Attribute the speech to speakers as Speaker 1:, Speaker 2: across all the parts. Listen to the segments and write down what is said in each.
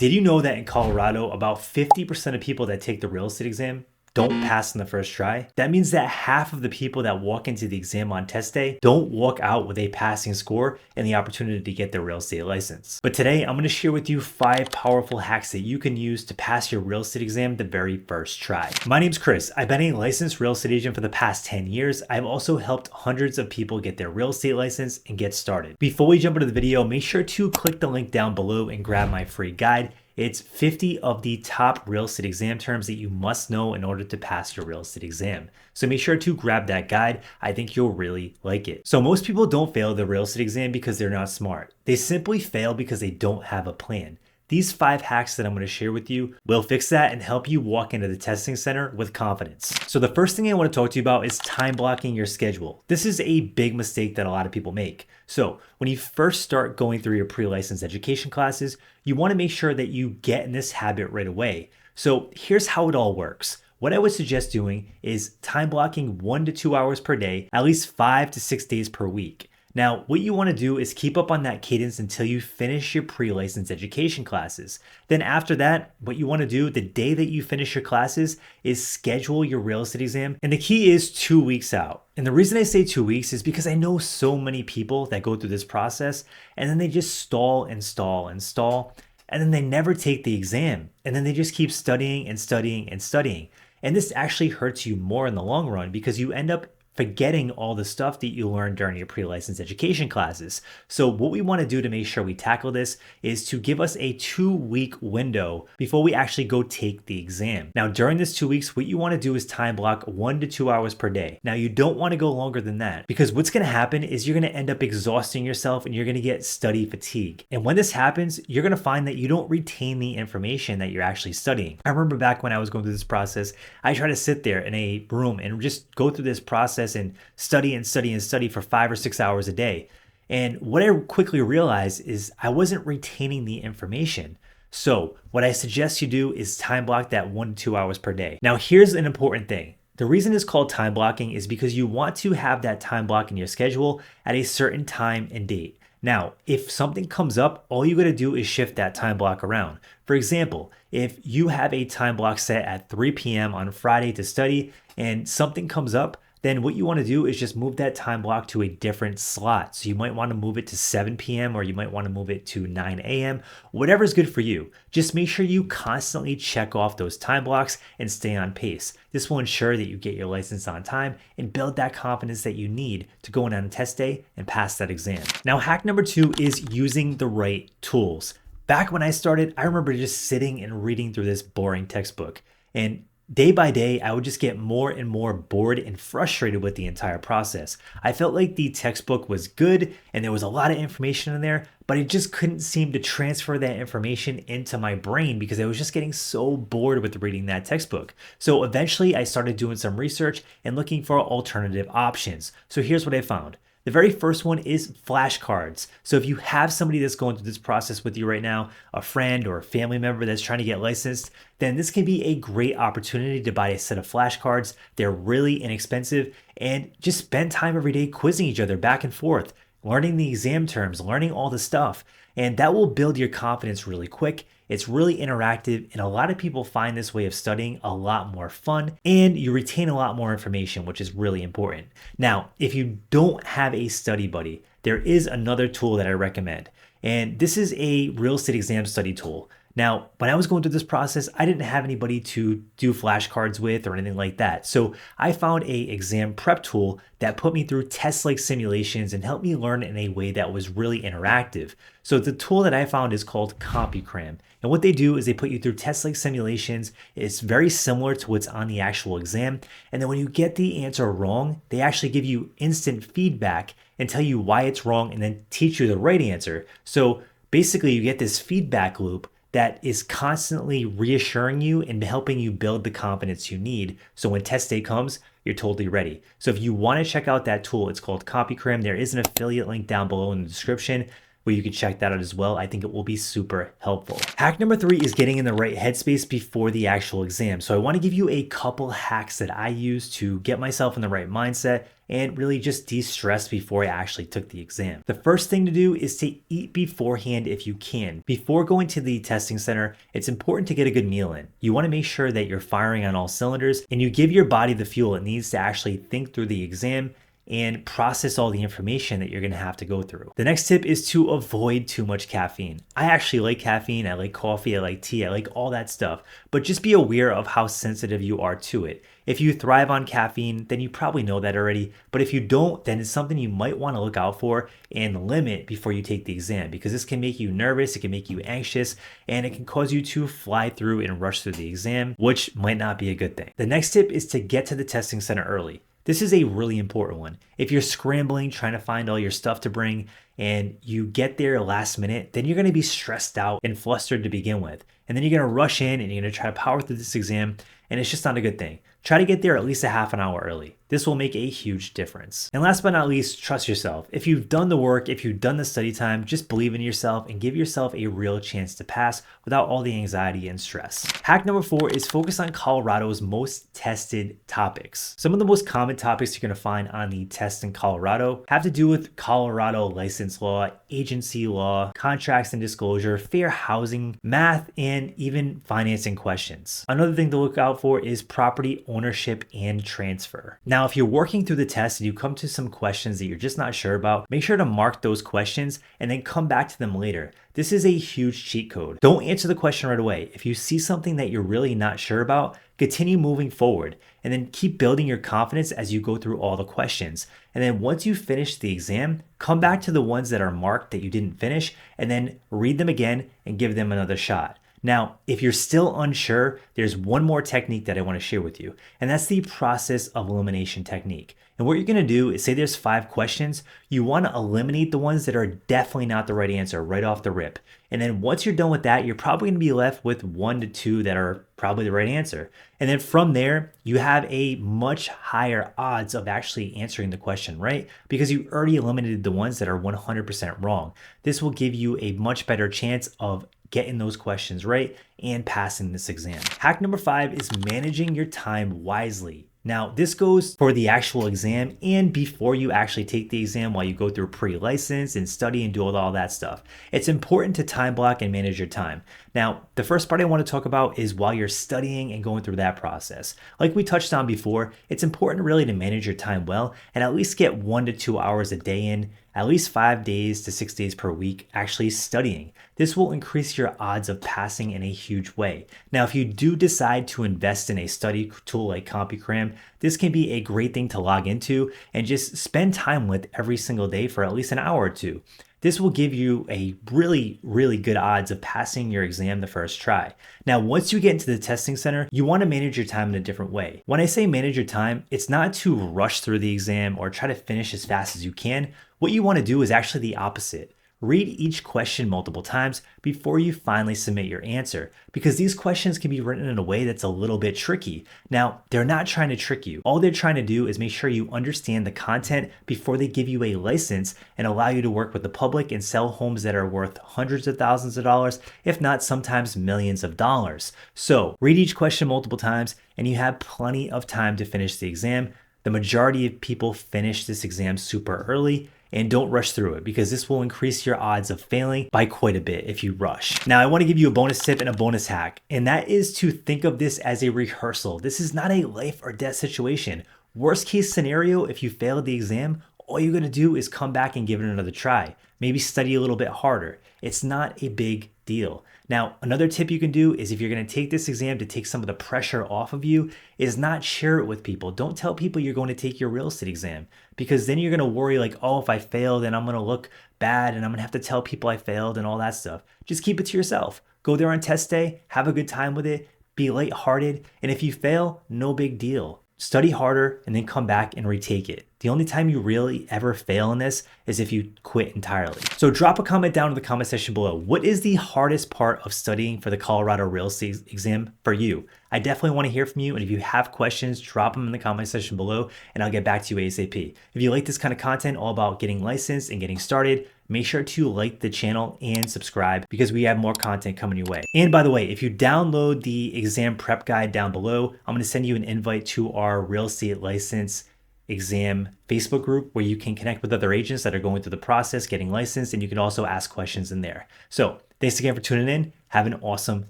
Speaker 1: Did you know that in Colorado, about 50% of people that take the real estate exam don't pass in the first try? That means that half of the people that walk into the exam on test day don't walk out with a passing score and the opportunity to get their real estate license. But today, I'm going to share with you 5 powerful hacks that you can use to pass your real estate exam the very first try. My name's Chris. I've been a licensed real estate agent for the past 10 years. I've also helped hundreds of people get their real estate license and get started. Before we jump into the video, make sure to click the link down below and grab my free guide. It's 50 of the top real estate exam terms that you must know in order to pass your real estate exam. So make sure to grab that guide. I think you'll really like it. So most people don't fail the real estate exam because they're not smart. They simply fail because they don't have a plan. These 5 hacks that I'm going to share with you will fix that and help you walk into the testing center with confidence. So the first thing I want to talk to you about is time blocking your schedule. This is a big mistake that a lot of people make. So when you first start going through your pre-licensed education classes, you want to make sure that you get in this habit right away. So here's how it all works. What I would suggest doing is time blocking 1 to 2 hours per day, at least 5 to 6 days per week. Now, what you want to do is keep up on that cadence until you finish your pre-licensed education classes. Then after that, what you want to do the day that you finish your classes is schedule your real estate exam. And the key is 2 weeks out. And the reason I say 2 weeks is because I know so many people that go through this process and then they just stall and stall and stall. And then they never take the exam. And then they just keep studying and studying and studying. And this actually hurts you more in the long run because you end up forgetting all the stuff that you learned during your pre-licensed education classes. So what we want to do to make sure we tackle this is to give us a 2-week window before we actually go take the exam. Now, during this 2 weeks, what you want to do is time block 1 to 2 hours per day. Now, you don't want to go longer than that because what's going to happen is you're going to end up exhausting yourself and you're going to get study fatigue. And when this happens, you're going to find that you don't retain the information that you're actually studying. I remember back when I was going through this process, I tried to sit there in a room and just go through this process and study and study and study for 5 or 6 hours a day. And what I quickly realized is I wasn't retaining the information. So what I suggest you do is time block that 1 to 2 hours per day. Now, here's an important thing. The reason it's called time blocking is because you want to have that time block in your schedule at a certain time and date. Now, if something comes up, all you got to do is shift that time block around. For example, if you have a time block set at 3 p.m. on Friday to study and something comes up, then what you want to do is just move that time block to a different slot. So you might want to move it to 7 p.m. or you might want to move it to 9 a.m. Whatever's good for you. Just make sure you constantly check off those time blocks and stay on pace. This will ensure that you get your license on time and build that confidence that you need to go in on a test day and pass that exam. Now, hack number 2 is using the right tools. Back when I started, I remember just sitting and reading through this boring textbook. And day by day, I would just get more and more bored and frustrated with the entire process. I felt like the textbook was good and there was a lot of information in there, but I just couldn't seem to transfer that information into my brain because I was just getting so bored with reading that textbook. So eventually I started doing some research and looking for alternative options. So here's what I found. The very first one is flashcards. So if you have somebody that's going through this process with you right now, a friend or a family member that's trying to get licensed, then this can be a great opportunity to buy a set of flashcards. They're really inexpensive and just spend time every day quizzing each other back and forth, learning the exam terms, learning all the stuff. And that will build your confidence really quick. It's really interactive, and a lot of people find this way of studying a lot more fun, and you retain a lot more information, which is really important. Now, if you don't have a study buddy, there is another tool that I recommend, and this is a real estate exam study tool. Now, when I was going through this process, I didn't have anybody to do flashcards with or anything like that. So I found a exam prep tool that put me through test-like simulations and helped me learn in a way that was really interactive. So the tool that I found is called CompuCram. And what they do is they put you through test-like simulations. It's very similar to what's on the actual exam. And then when you get the answer wrong, they actually give you instant feedback and tell you why it's wrong and then teach you the right answer. So basically you get this feedback loop that is constantly reassuring you and helping you build the confidence you need. So when test day comes, you're totally ready. So if you want to check out that tool, it's called CompuCram. There is an affiliate link down below in the description. where you can check that out as well. I think it will be super helpful. Hack number 3 is getting in the right headspace before the actual exam. So I want to give you a couple hacks that I use to get myself in the right mindset and really just de-stress before I actually took the exam. The first thing to do is to eat beforehand if you can. Before going to the testing center, it's important to get a good meal in. You want to make sure that you're firing on all cylinders and you give your body the fuel it needs to actually think through the exam and process all the information that you're gonna have to go through. The next tip is to avoid too much caffeine. I actually like caffeine, I like coffee, I like tea, I like all that stuff, but just be aware of how sensitive you are to it. If you thrive on caffeine, then you probably know that already, but if you don't, then it's something you might wanna look out for and limit before you take the exam, because this can make you nervous, it can make you anxious, and it can cause you to fly through and rush through the exam, which might not be a good thing. The next tip is to get to the testing center early. This is a really important one. If you're scrambling, trying to find all your stuff to bring, and you get there last minute, then you're gonna be stressed out and flustered to begin with. And then you're gonna rush in and you're gonna try to power through this exam, and it's just not a good thing. Try to get there at least a half an hour early. This will make a huge difference. And last but not least, trust yourself. If you've done the work, if you've done the study time, just believe in yourself and give yourself a real chance to pass without all the anxiety and stress. Hack number 4 is focus on Colorado's most tested topics. Some of the most common topics you're gonna find on the test in Colorado have to do with Colorado license law, agency law, contracts and disclosure, fair housing, math, and even financing questions. Another thing to look out for is property ownership and transfer. Now, if you're working through the test and you come to some questions that you're just not sure about, make sure to mark those questions and then come back to them later. This is a huge cheat code. Don't answer the question right away. If you see something that you're really not sure about, continue moving forward and then keep building your confidence as you go through all the questions. And then once you finish the exam, come back to the ones that are marked that you didn't finish and then read them again and give them another shot. Now, if you're still unsure, there's one more technique that I want to share with you, and that's the process of elimination technique. And what you're going to do is say there's 5 questions, you want to eliminate the ones that are definitely not the right answer right off the rip. And then once you're done with that, you're probably going to be left with 1 to 2 that are probably the right answer. And then from there, you have a much higher odds of actually answering the question right, because you already eliminated the ones that are 100% wrong. This will give you a much better chance of getting those questions right and passing this exam. Hack number 5 is managing your time wisely. Now, this goes for the actual exam and before you actually take the exam, while you go through pre-license and study and do all that stuff. It's important to time block and manage your time. Now, the first part I want to talk about is while you're studying and going through that process. Like we touched on before, it's important really to manage your time well and at least get 1 to 2 hours a day in, at least 5 days to 6 days per week actually studying. This will increase your odds of passing in a huge way. Now, if you do decide to invest in a study tool like CompuCram, this can be a great thing to log into and just spend time with every single day for at least an hour or two. This will give you a really good odds of passing your exam the first try. Now, once you get into the testing center, you want to manage your time in a different way. When I say manage your time, it's not to rush through the exam or try to finish as fast as you can. What you want to do is actually the opposite. Read each question multiple times before you finally submit your answer, because these questions can be written in a way that's a little bit tricky. Now, they're not trying to trick you. All they're trying to do is make sure you understand the content before they give you a license and allow you to work with the public and sell homes that are worth hundreds of thousands of dollars, if not sometimes millions of dollars. So read each question multiple times and you have plenty of time to finish the exam. The majority of people finish this exam super early, and don't rush through it because this will increase your odds of failing by quite a bit if you rush. Now, I want to give you a bonus tip and a bonus hack, and that is to think of this as a rehearsal. This is not a life or death situation. Worst case scenario, if you failed the exam, all you're going to do is come back and give it another try. Maybe study a little bit harder. It's not a big deal. Now, another tip you can do is if you're going to take this exam to take some of the pressure off of you, is not share it with people. Don't tell people you're going to take your real estate exam, because then you're going to worry like, oh, if I fail, then I'm going to look bad and I'm going to have to tell people I failed and all that stuff. Just keep it to yourself. Go there on test day, have a good time with it, be lighthearted, and if you fail, no big deal. Study harder and then come back and retake it. The only time you really ever fail in this is if you quit entirely. So drop a comment down in the comment section below. What is the hardest part of studying for the Colorado real estate exam for you? I definitely want to hear from you. And if you have questions, drop them in the comment section below and I'll get back to you ASAP. If you like this kind of content all about getting licensed and getting started, make sure to like the channel and subscribe because we have more content coming your way. And by the way, if you download the exam prep guide down below, I'm going to send you an invite to our real estate license exam Facebook group where you can connect with other agents that are going through the process, getting licensed, and you can also ask questions in there. So thanks again for tuning in. Have an awesome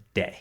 Speaker 1: day.